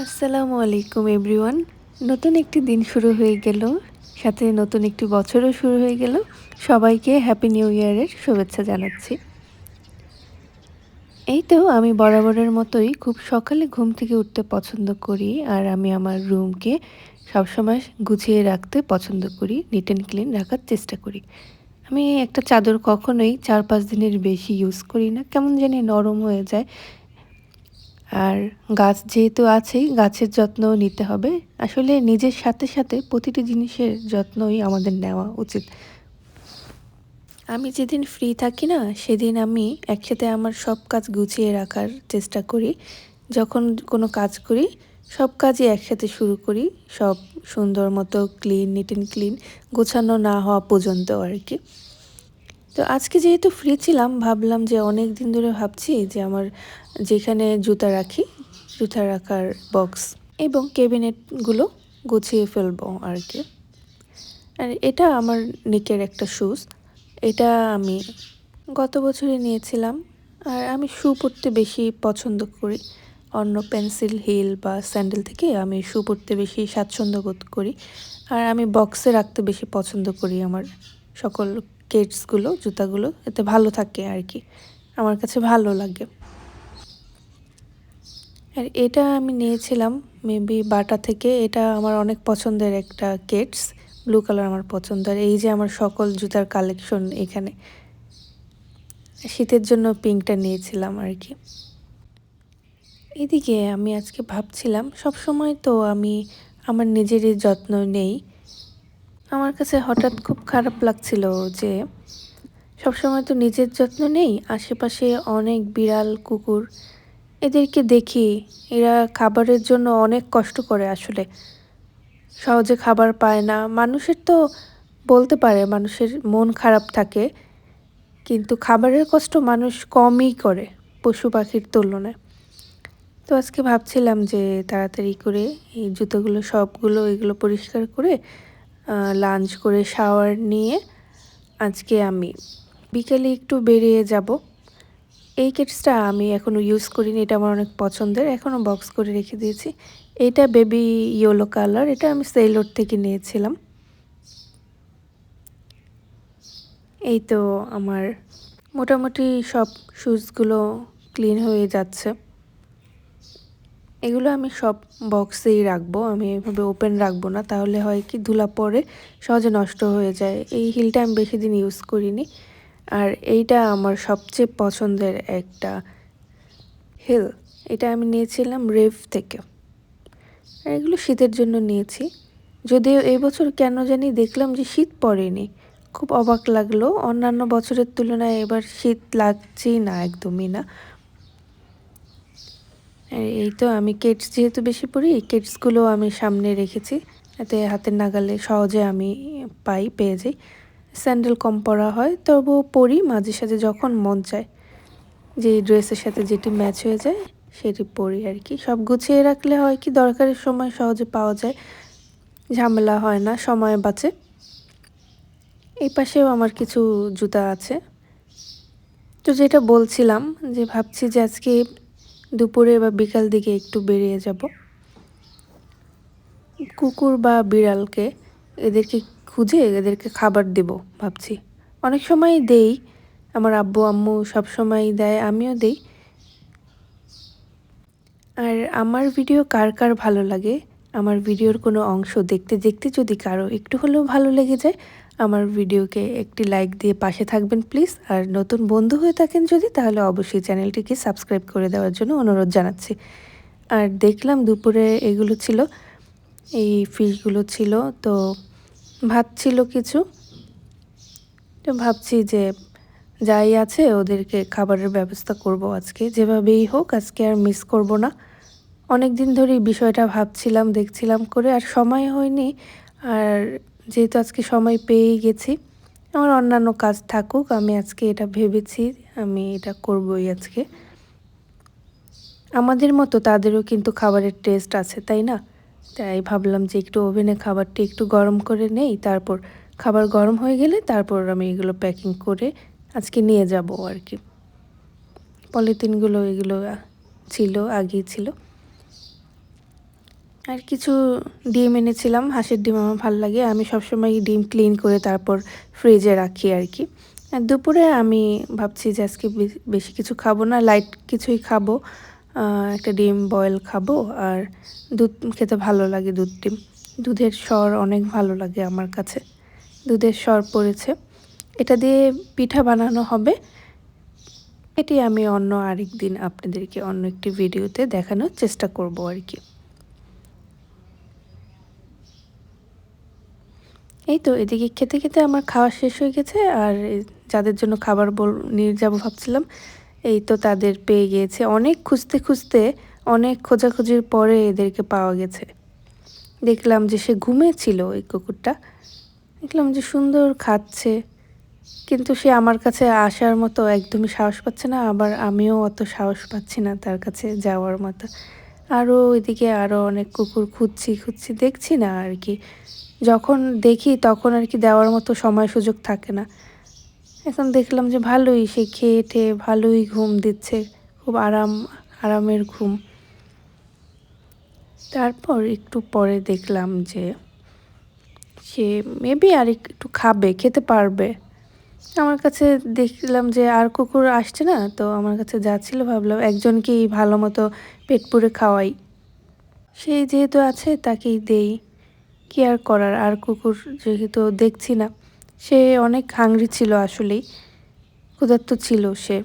আসসালামু আলাইকুম এভরিওয়ান। নতুন একটি দিন শুরু হয়ে গেল, সাথে নতুন একটি বছরও শুরু হয়ে গেল। সবাইকে হ্যাপি নিউ ইয়ারের শুভেচ্ছা জানাচ্ছি। এই তো আমি বরাবরের মতোই খুব সকালে ঘুম থেকে উঠতে পছন্দ করি, আর আমি আমার রুমকে সবসময় গুছিয়ে রাখতে পছন্দ করি, নিট অ্যান্ড ক্লিন রাখার চেষ্টা করি। আমি একটা চাদর কখনোই ৪-৫ দিনের বেশি ইউজ করি না, কেমন জানি নরম হয়ে যায়। আর গাছ যেহেতু আছেই, গাছের যত্নও নিতে হবে। আসলে নিজের সাথে সাথে প্রতিটি জিনিসের যত্নই আমাদের নেওয়া উচিত। আমি যেদিন ফ্রি থাকি না, সেদিন আমি একসাথে আমার সব কাজ গুছিয়ে রাখার চেষ্টা করি। যখন কোনো কাজ করি, সব কাজই একসাথে শুরু করি। সব সুন্দর মতো ক্লিন, নিট অ্যান্ড ক্লিন, গোছানো না হওয়া পর্যন্ত আর কি। তো আজকে যেহেতু ফ্রি ছিলাম, ভাবলাম যে অনেক দিন ধরে ভাবছি যে আমার যেখানে জুতা রাখি, জুতা রাখার বক্স এবং ক্যাবিনেটগুলো গুছিয়ে ফেলবো আর কি। আর এটা আমার নিকের একটা শুজ। এটা আমি গত বছরে নিয়েছিলাম। আর আমি শু পরতে বেশি পছন্দ করি। অন্য পেন্সিল হিল বা স্যান্ডেল থেকে আমি শু পরতে বেশি স্বাচ্ছন্দ্য বোধ করি। আর আমি বক্সে রাখতে বেশি পছন্দ করি আমার সকল কিডসগুলো, জুতাগুলো। এতে ভালো থাকে আর কি, আমার কাছে ভালো লাগে। আর এটা আমি নিয়েছিলাম মেবি বাটা থেকে। এটা আমার অনেক পছন্দের একটা কিডস, ব্লু কালার আমার পছন্দ। আর এই যে আমার সকল জুতার কালেকশন এখানে। শীতের জন্য পিঙ্কটা নিয়েছিলাম আর কি। এদিকে আমি আজকে ভাবছিলাম, সব সময় তো আমি আমার নিজেরই যত্ন নেই। আমার কাছে হঠাৎ খুব খারাপ লাগছিল যে সবসময় তো নিজের যত্ন নেই, আশেপাশে অনেক বিড়াল কুকুর এদেরকে দেখি, এরা খাবারের জন্য অনেক কষ্ট করে। আসলে সহজে খাবার পায় না। মানুষের তো বলতে পারে মানুষের মন খারাপ থাকে, কিন্তু খাবারের কষ্ট মানুষ কমই করে পশু পাখির তুলনায়। তো আজকে ভাবছিলাম যে তাড়াতাড়ি করে এই জুতোগুলো সবগুলো এগুলো পরিষ্কার করে লাঞ্চ করে শাওয়ার নিয়ে আজকে আমি বিকেলে একটু বেরিয়ে যাব। এই কিটসটা আমি এখনও ইউজ করিনি, এটা আমার অনেক পছন্দের, এখনও বক্স করে রেখে দিয়েছি। এটা বেবি ইয়েলো কালার, এটা আমি সেলোর থেকে নিয়েছিলাম। এই তো আমার মোটামুটি সব শুজগুলো ক্লিন হয়ে যাচ্ছে। এগুলো আমি সব বক্সেই রাখবো, আমি এভাবে ওপেন রাখবো না, তাহলে হয় কি ধুলা পড়ে সহজে নষ্ট হয়ে যায়। এই হিলটা আমি বেশি দিন ইউজ করিনি। আর এইটা আমার সবচেয়ে পছন্দের একটা হিল, এটা আমি নিয়েছিলাম রেভ থেকে। আর এগুলো শীতের জন্য নিয়েছি, যদিও এই বছর কেন জানি দেখলাম যে শীত পড়েনি। খুব অবাক লাগলো, অন্যান্য বছরের তুলনায় এবার শীত লাগছেই না, একদমই না। এই তো আমি কিডস যেহেতু বেশি পরি, কিডসগুলো আমি সামনে রেখেছি, এতে হাতের নাগালে সহজে আমি পেয়ে যাই। স্যান্ডেল কম পরা হয়, তবুও পরি মাঝে সাঝে যখন মন চায়, যে ড্রেসের সাথে যেটি ম্যাচ হয়ে যায় সেটি পরি আর কি। সব গুছিয়ে রাখলে হয় কি দরকারের সময় সহজে পাওয়া যায়, ঝামেলা হয় না, সময় বাঁচে। এই পাশেও আমার কিছু জুতা আছে। তো যেটা বলছিলাম, যে ভাবছি যে আজকে দুপুরে বা বিকাল দিকে একটু বেরিয়ে যাব। কুকুর বা বিড়ালকে এদেরকে খুঁজে এদেরকে খাবার দেব ভাবছি। অনেক সময় দেই, আমার আব্বু আম্মু সব সময় দেয়, আমিও দেই। আর আমার ভিডিও কার কার ভালো লাগে, আমার ভিডিওর কোনো অংশ দেখতে দেখতে যদি কারো একটু হলেও ভালো লেগে যায়, আমার ভিডিওকে একটি লাইক দিয়ে পাশে থাকবেন প্লিজ। আর নতুন বন্ধু হয়ে থাকেন যদি, তাহলে অবশ্যই চ্যানেলটিকে সাবস্ক্রাইব করে দেওয়ার জন্য অনুরোধ জানাচ্ছি। আর দেখলাম দুপুরে এগুলো ছিল, এই ফিশগুলো ছিল, তো ভাত ছিল কিছু। তো ভাবছি যে যাই আছে ওদেরকে খাবারের ব্যবস্থা করব আজকে, যেভাবেই হোক আজকে আর মিস করব না। অনেক দিন ধরেই বিষয়টা ভাবছিলাম, দেখছিলাম করে, আর সময় হয়নি। আর যেহেতু আজকে সময় পেয়েই গেছি, আমার অন্যান্য কাজ থাকুক, আমি আজকে এটা ভেবেছি আমি এটা করবই আজকে। আমাদের মতো তাদেরও কিন্তু খাবারের টেস্ট আছে, তাই না? তাই ভাবলাম যে একটু ওভেনে খাবারটা একটু গরম করে নেই, তারপর খাবার গরম হয়ে গেলে তারপর আমি এগুলো প্যাকিং করে আজকে নিয়ে যাব আর কি। পলিথিনগুলো এগুলো ছিল, আগেই ছিল। আর কিছু ডিম এনেছিলাম, হাঁসের ডিম আমার ভাল লাগে। আমি সবসময় ডিম ক্লিন করে তারপর ফ্রিজে রাখি আর কি। আর দুপুরে আমি ভাবছি যে আজকে বেশি কিছু খাবো না, লাইট কিছুই খাবো। একটা ডিম বয়েল খাবো আর দুধ খেতে ভালো লাগে, ডিম। দুধের স্বর অনেক ভালো লাগে আমার কাছে। দুধের স্বর পড়েছে। এটা দিয়ে পিঠা বানানো হবে। এটি আমি অন্য আরেকদিন আপনাদেরকে অন্য একটি ভিডিওতে দেখানোর চেষ্টা করব আর কি। এই তো এদিকে খেতে খেতে আমার খাওয়া শেষ হয়ে গেছে। আর যাদের জন্য খাবার নিয়ে যাবো ভাবছিলাম, এই তো তাদের পেয়ে গিয়েছে। অনেক খুঁজতে খুঁজতে, অনেক খোঁজাখুঁজির পরে এদেরকে পাওয়া গেছে। দেখলাম যে সে ঘুমিয়েছিল ওই কুকুরটা। দেখলাম যে সুন্দর খাচ্ছে, কিন্তু সে আমার কাছে আসার মতো একদমই সাহস পাচ্ছে না, আবার আমিও অত সাহস পাচ্ছি না তার কাছে যাওয়ার মতো। আরও এদিকে আরও অনেক কুকুর খুঁজছি দেখছি না আর কি। যখন দেখি তখন আর কি দেওয়ার মতো সময় সুযোগ থাকে না। এখন দেখলাম যে ভালোই সে খেয়ে টেয়ে ভালোই ঘুম দিচ্ছে, খুব আরামের ঘুম। তারপর একটু পরে দেখলাম যে সে মেবি আর একটু খেতে পারবে। আমার কাছে দেখলাম যে আর কুকুর আসছে না, তো আমার কাছে যা ছিল ভাবলাম একজনকেই ভালো মতো পেট পুরে খাওয়াই। সে যেহেতু আছে তাকেই দেই, কি আর করার। আর কুকুর যেহেতু দেখছি না, সে অনেক হাংরি ছিল আসলেই, ক্ষুধার্ত ছিল সে।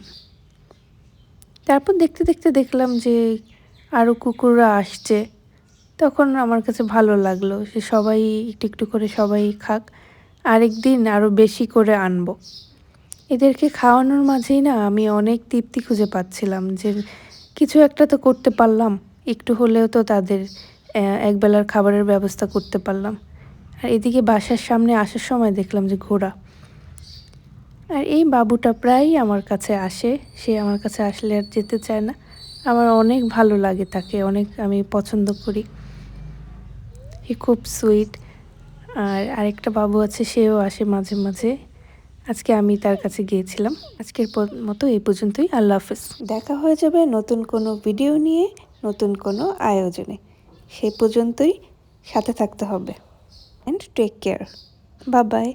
তারপর দেখতে দেখতে দেখলাম যে আরও কুকুররা আসছে, তখন আমার কাছে ভালো লাগলো সে সবাই একটু একটু করে সবাই খাক। আরেকদিন আরও বেশি করে আনবো। এদেরকে খাওয়ানোর মাঝেই না আমি অনেক তৃপ্তি খুঁজে পাচ্ছিলাম যে কিছু একটা তো করতে পারলাম, একটু হলেও তো তাদের একবেলার খাবারের ব্যবস্থা করতে পারলাম। আর এদিকে বাসার সামনে আসার সময় দেখলাম যে ঘোড়া। আর এই বাবুটা প্রায়ই আমার কাছে আসে, সে আমার কাছে আসলে আর যেতে চায় না। আমার অনেক ভালো লাগে তাকে, অনেক আমি পছন্দ করি। সে খুব সুইট। আর আরেকটা বাবু আছে, সেও আসে মাঝে মাঝে। আজকে আমি তার কাছে গিয়েছিলাম। আজকের মতো এই পর্যন্তই। আল্লাহ হাফেজ। দেখা হয়ে যাবে নতুন কোনো ভিডিও নিয়ে, নতুন কোনো আয়োজনে। সেই পর্যন্তই সাথে থাকতে হবে। And take care. Bye by.